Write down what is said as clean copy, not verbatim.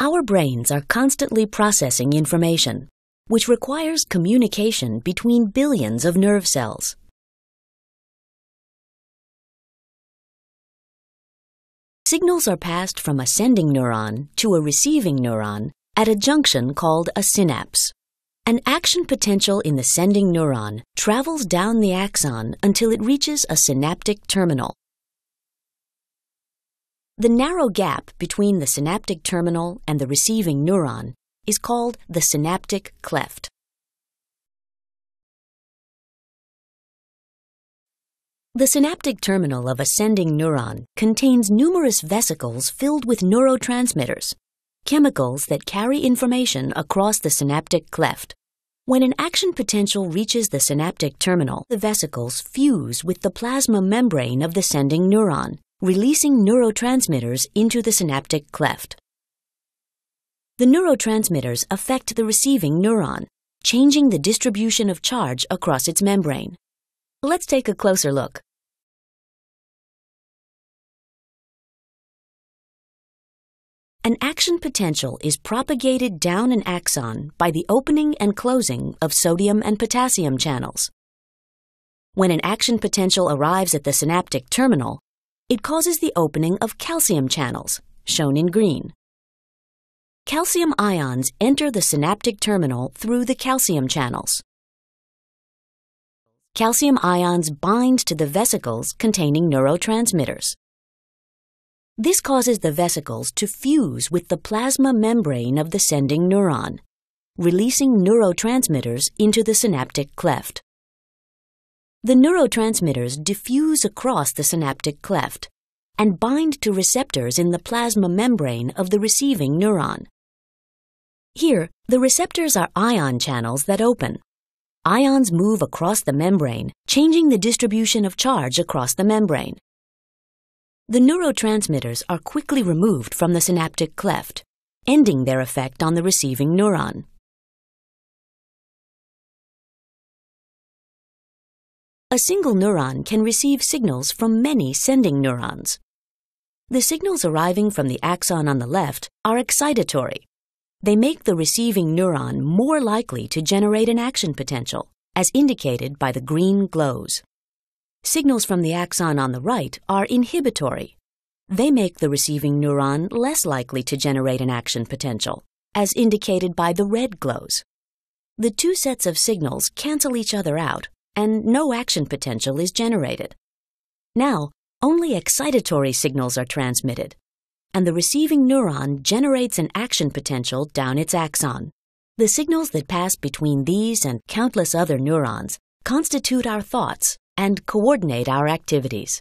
Our brains are constantly processing information, which requires communication between billions of nerve cells. Signals are passed from a sending neuron to a receiving neuron at a junction called a synapse. An action potential in the sending neuron travels down the axon until it reaches a synaptic terminal. The narrow gap between the synaptic terminal and the receiving neuron is called the synaptic cleft. The synaptic terminal of a sending neuron contains numerous vesicles filled with neurotransmitters, chemicals that carry information across the synaptic cleft. When an action potential reaches the synaptic terminal, the vesicles fuse with the plasma membrane of the sending neuron, releasing neurotransmitters into the synaptic cleft. The neurotransmitters affect the receiving neuron, changing the distribution of charge across its membrane. Let's take a closer look. An action potential is propagated down an axon by the opening and closing of sodium and potassium channels. When an action potential arrives at the synaptic terminal, it causes the opening of calcium channels, shown in green. Calcium ions enter the synaptic terminal through the calcium channels. Calcium ions bind to the vesicles containing neurotransmitters. This causes the vesicles to fuse with the plasma membrane of the sending neuron, releasing neurotransmitters into the synaptic cleft. The neurotransmitters diffuse across the synaptic cleft and bind to receptors in the plasma membrane of the receiving neuron. Here, the receptors are ion channels that open. Ions move across the membrane, changing the distribution of charge across the membrane. The neurotransmitters are quickly removed from the synaptic cleft, ending their effect on the receiving neuron. A single neuron can receive signals from many sending neurons. The signals arriving from the axon on the left are excitatory. They make the receiving neuron more likely to generate an action potential, as indicated by the green glows. Signals from the axon on the right are inhibitory. They make the receiving neuron less likely to generate an action potential, as indicated by the red glows. The two sets of signals cancel each other out, and no action potential is generated. Now, only excitatory signals are transmitted, and the receiving neuron generates an action potential down its axon. The signals that pass between these and countless other neurons constitute our thoughts and coordinate our activities.